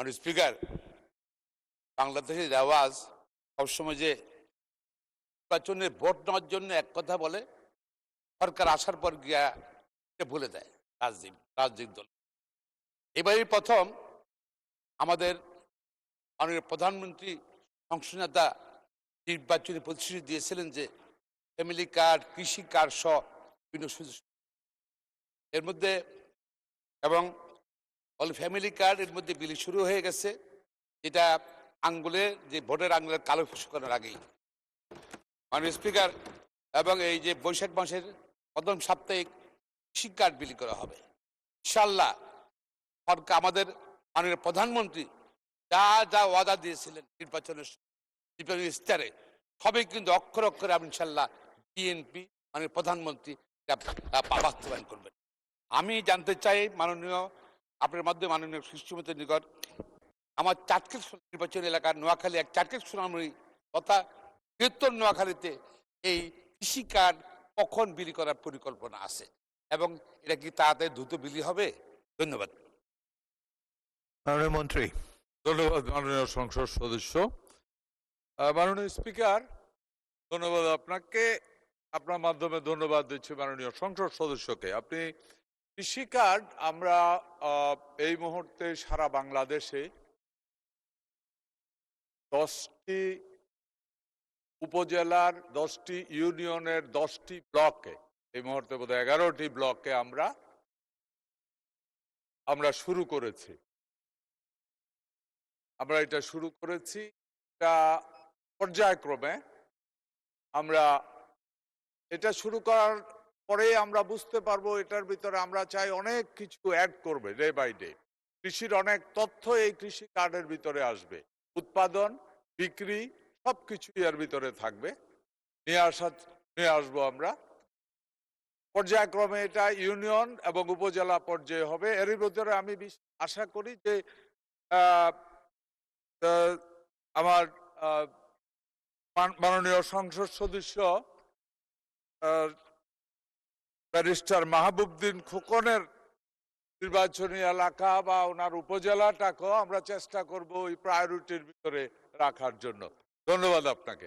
মাননীয় স্পিকার, বাংলাদেশের রেওয়াজ সবসময় যে নির্বাচনে ভোট নেওয়ার জন্য এক কথা বলে, সরকার আসার পর গিয়া এটা ভুলে দেয় রাজনৈতিক দল। এবারই প্রথম আমাদের মাননীয় প্রধানমন্ত্রী সংসদ নেতা নির্বাচনী প্রতিশ্রুতি দিয়েছিলেন যে ফ্যামিলি কার্ড, কৃষি কার্ড সহ বিভিন্ন সুযোগ এর মধ্যে, এবং ফ্যামিলি কার্ড এর মধ্যে বিলি শুরু হয়ে গেছে, যেটা আঙ্গুলে যে ভোটের আঙ্গুলের কালো শুকানোর আগেই। মাননীয় স্পিকার, এবং এই যে বৈশাখ মাসের প্রথম সাপ্তাহিক কৃষি কার্ড বিলি করা হবে ইনশাল্লাহ। সরকার আমাদের মাননীয় প্রধানমন্ত্রী যা যা ওয়াদা দিয়েছিলেন নির্বাচনের ইস্তারে সবই কিন্তু অক্ষর অক্ষরে ইনশাল্লাহ বিএনপি মাননীয় প্রধানমন্ত্রী বাস্তবায়ন করবেন। আমি জানতে চাই মাননীয় আপনার মাধ্যমে মাননীয় কৃষিমন্ত্রীর নিকট, আমার চাটকেল নির্বাচনী এলাকার নোয়াখালী এক চাটকেল সোনামুড়ি তথা বৃহত্তর নোয়াখালীতে এই কৃষি কার্ড কখন বিলি করার পরিকল্পনা আছে এবং এটা কি তাড়াতাড়ি দ্রুত বিলি হবে? ধন্যবাদ। মাননীয় মন্ত্রী। ধন্যবাদ মাননীয় সংসদ সদস্য। মাননীয় স্পিকার, ধন্যবাদ আপনাকে। আপনার মাধ্যমে ধন্যবাদ দিচ্ছি মাননীয় সংসদ সদস্যকে। আপনি কৃষি কার্ড আমরা এই মুহূর্তে সারা বাংলাদেশে 10টি উপজেলার 10টি ইউনিয়নের 10টি ব্লকে, এই মুহূর্তে বোধহয় 11টি ব্লকে আমরা শুরু করেছি। আমরা এটা শুরু করেছি, এটা পর্যায়ক্রমে আমরা এটা শুরু করার পরে আমরা বুঝতে পারবো এটার ভিতরে আমরা চাই অনেক কিছু অ্যাড করবে ডে বাই ডে। কৃষির অনেক তথ্য এই কৃষি কার্ডের ভিতরে আসবে, উৎপাদন, বিক্রি সবকিছুই এর ভিতরে থাকবে। নিয়ে আসবো আমরা পর্যায়ক্রমে, এটা ইউনিয়ন এবং উপজেলা পর্যায়ে হবে। এর ভিতরে আমি আশা করি যে আমার মাননীয় সংসদ সদস্য ব্যারিস্টার মাহবুবউদ্দিন খোকনের নির্বাচনী এলাকা বা ওনার উপজেলাটাকেও আমরা চেষ্টা করব ওই প্রায়োরিটির ভিতরে রাখার জন্য। ধন্যবাদ আপনাকে।